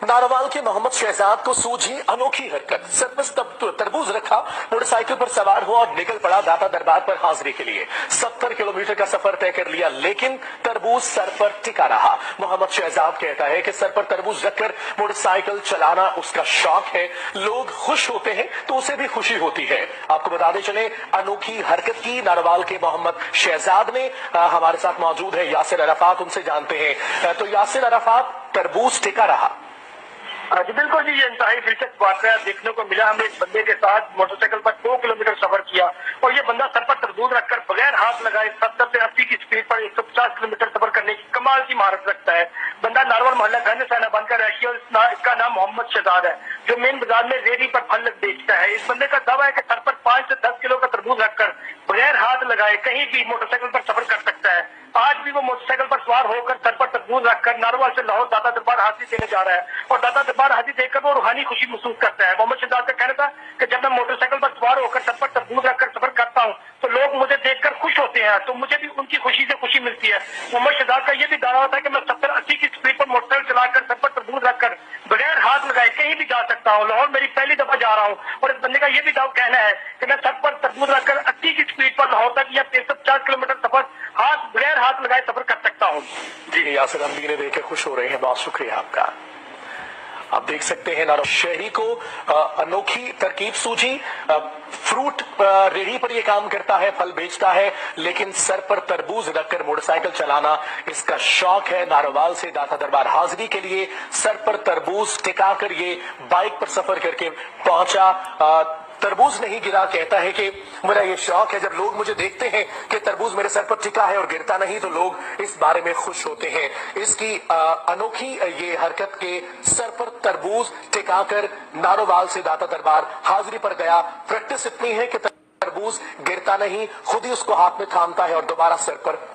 नारोवाल के मोहम्मद शहजाद को सूझी अनोखी हरकत। सर पर तरबूज रखा, मोटरसाइकिल पर सवार हुआ और निकल पड़ा दाता दरबार पर हाजिरी के लिए। 70 किलोमीटर का सफर तय कर लिया, लेकिन तरबूज सर पर टिका रहा। मोहम्मद शहजाद कहता है कि सर पर तरबूज रखकर मोटरसाइकिल चलाना उसका शौक है। लोग खुश होते हैं तो उसे भी खुशी होती है। आपको बताते चले, अनोखी हरकत की नारोवाल के मोहम्मद शहजाद ने। हमारे साथ मौजूद है यासिर अराफात, उनसे जानते हैं। तो यासिर अराफात, तरबूज टिका रहा? जी बिल्कुल जी, ये इंतहाई दिलचस्प वाकया देखने को मिला। हमने एक बंदे के साथ मोटरसाइकिल पर 2 किलोमीटर सफर किया और ये बंदा सर पर तरबूज रखकर बगैर हाथ लगाए 70 से 80 की स्पीड पर 150 किलोमीटर सफर करने की कमाल की महारत रखता है। बंदा नारोवाल मोहल्ला गंज साना बनकर रहती है और इसका नाम मोहम्मद शहजाद है, जो मेन बाजार में रेडी पर फल बेचता है। इस बंदे का दावा है कि सर पर 5 से 10 किलो का तरबूज रखकर बगैर हाथ लगाए कहीं भी मोटरसाइकिल पर सफर कर सकता है। आज भी वो मोटरसाइकिल पर सवार होकर सर पर तरबूज रखकर नारोवाल से लाहौर दाता दरबार हाजिरी देने जा रहा है और दाता दरबार हाजिरी देकर वो रूहानी खुशी महसूस करता है। मोहम्मद शहजाद का कहना था कि जब मैं मोटरसाइकिल पर सवार होकर सर पर तरबूज रखकर सफर करता हूँ तो लोग मुझे देखकर खुश होते हैं, तो मुझे भी उनकी खुशी से खुशी मिलती है। मोहम्मद शहजाद का यह भी दावा था कि मैं 70-80 की स्पीड पर मोटरसाइकिल चलाकर सर पर तरबूज रखकर बगैर हाथ लगाए कहीं भी जा सकता हूँ। लाहौर मेरी पहली दफा जा रहा हूँ और इस बंदे का यह भी कहना है कि मैं सर पर तरबूज रखकर 80 की स्पीड पर लाहौर तक या 350 किलोमीटर सफर बगैर हाथ लगाए सफर कर सकता हूँ। जी यासिर, हम दीने देख के खुश हो रहे हैं, बहुत शुक्रिया आपका। आप देख सकते हैं नारो शहरी को अनोखी तरकीब सूझी। फ्रूट रेहड़ी पर ये काम करता है, फल बेचता है, लेकिन सर पर तरबूज रखकर मोटरसाइकिल चलाना इसका शौक है। नारोवाल से दाता दरबार हाजिरी के लिए सर पर तरबूज टिकाकर ये बाइक पर सफर करके पहुंचा। तरबूज नहीं गिरा, कहता है कि मेरा ये शौक है। जब लोग मुझे देखते हैं कि तरबूज मेरे सर पर टिका है और गिरता नहीं, तो लोग इस बारे में खुश होते हैं। इसकी अनोखी ये हरकत के सर पर तरबूज टिकाकर नारोवाल से दाता दरबार हाजिरी पर गया। प्रैक्टिस इतनी है कि तरबूज गिरता नहीं, खुद ही उसको हाथ में थामता है और दोबारा सर पर